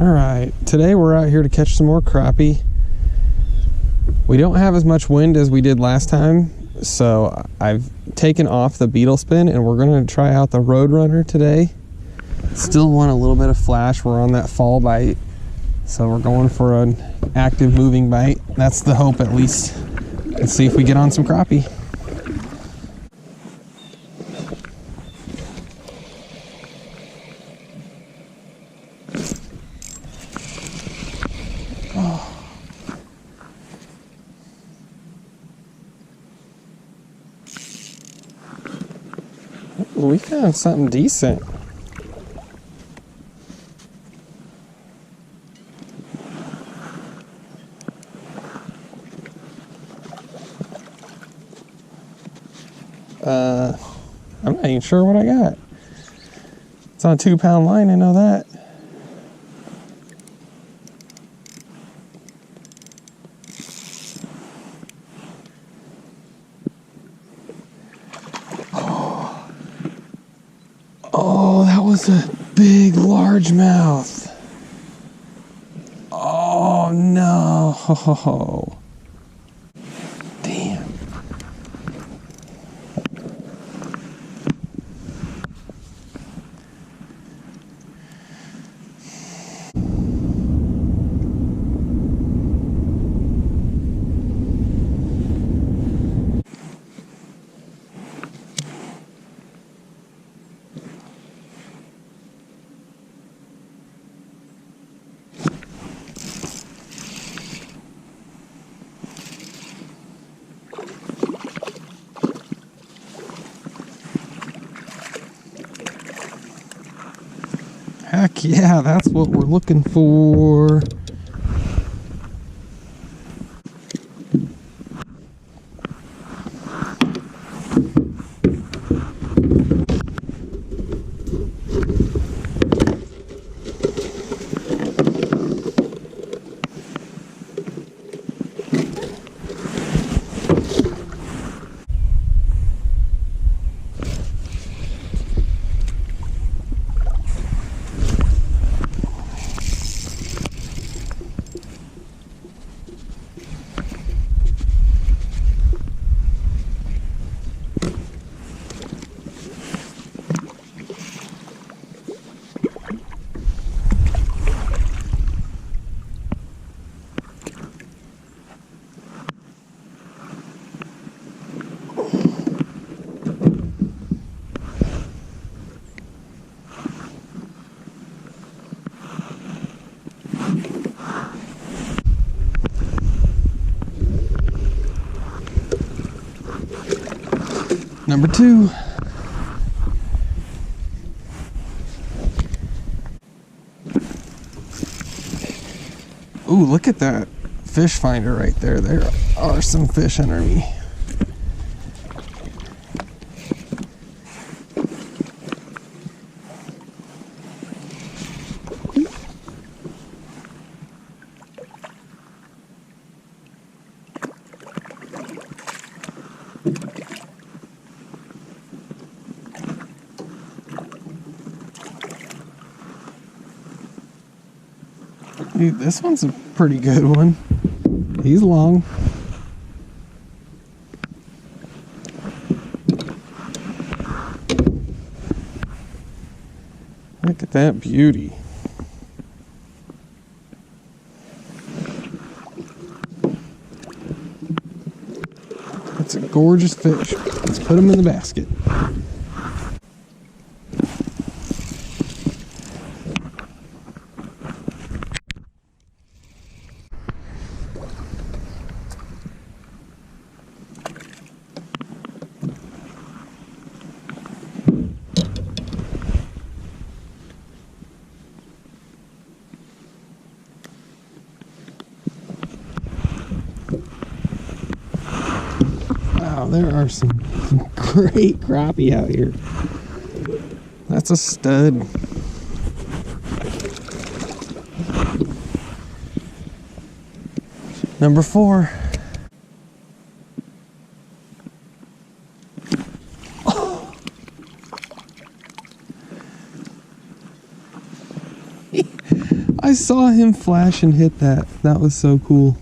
Alright, today we're out here to catch some more crappie. We don't have as much wind as we did last time, so I've taken off the beetle spin and we're going to try out the Roadrunner today. Still want a little bit of flash. We're on that fall bite, so we're going for an active moving bite. That's the hope, at least. Let's see if we get on some crappie. We found something decent. I'm not even sure what I got. It's on a 2-pound line, I know that. Oh, that was a big largemouth. Oh no. Damn. Heck yeah, that's what we're looking for. Number 2. Ooh, look at that fish finder right there. There are some fish under me. Dude, this one's a pretty good one. He's long. Look at that beauty. That's a gorgeous fish. Let's put him in the basket. Wow, there are some great crappie out here. That's a stud. Number 4. I saw him flash and hit that. That was so cool.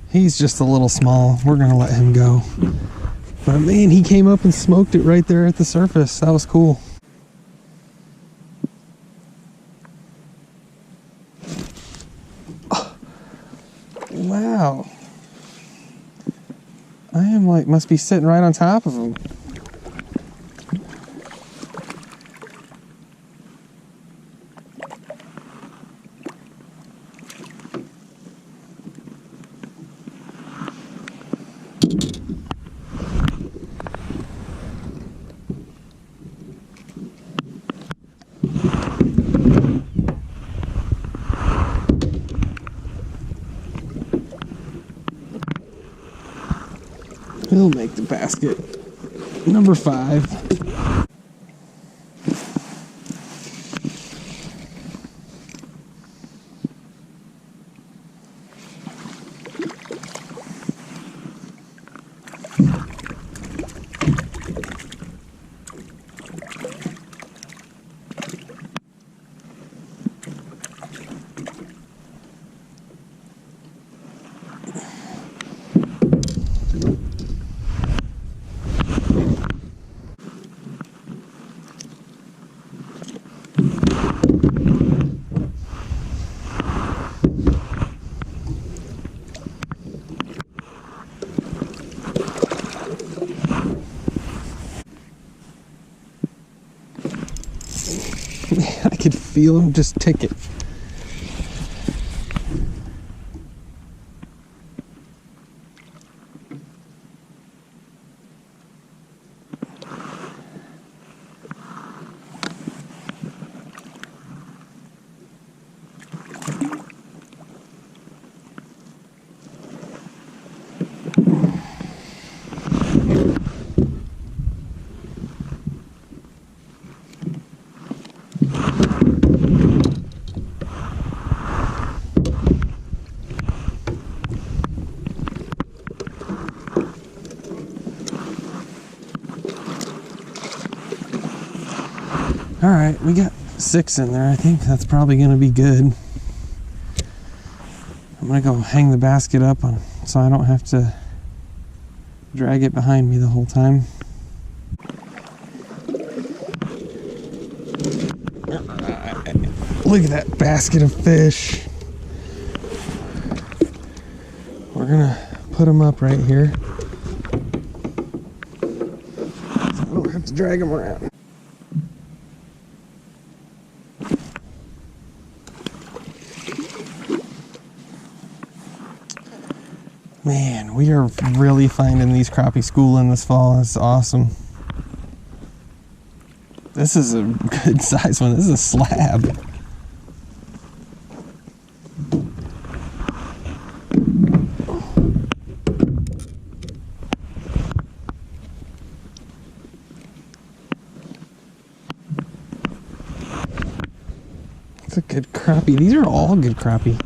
He's just a little small. We're gonna let him go. But man, he came up and smoked it right there at the surface. That was cool. Oh, wow. I am like, must be sitting right on top of him. He'll make the basket. Number 5. I could feel him just tick it. All right, we got 6 in there. I think that's probably going to be good. I'm going to go hang the basket up on, so I don't have to drag it behind me the whole time. Look at that basket of fish. We're going to put them up right here, so I don't have to drag them around. Man, we are really finding these crappie schooling this fall. It's awesome. This is a good size one. This is a slab. It's a good crappie. These are all good crappie.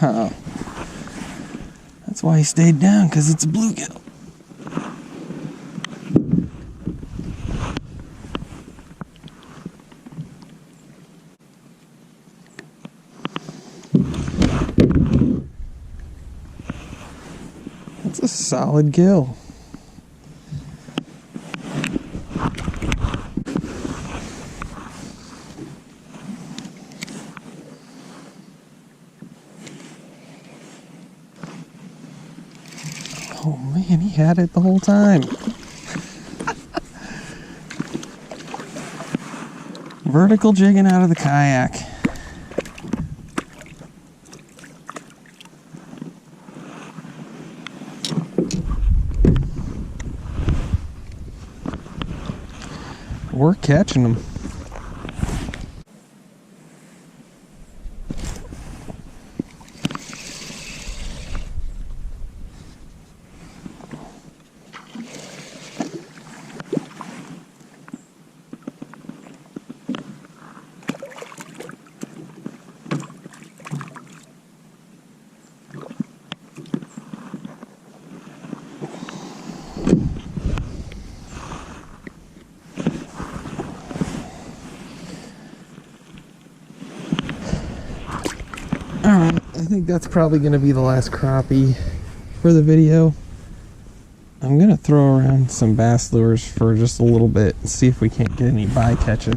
Oh, that's why he stayed down, because it's a bluegill. That's a solid gill. Oh man, he had it the whole time. Vertical jigging out of the kayak. We're catching them. Alright, I think that's probably going to be the last crappie for the video. I'm going to throw around some bass lures for just a little bit and see if we can't get any bycatches.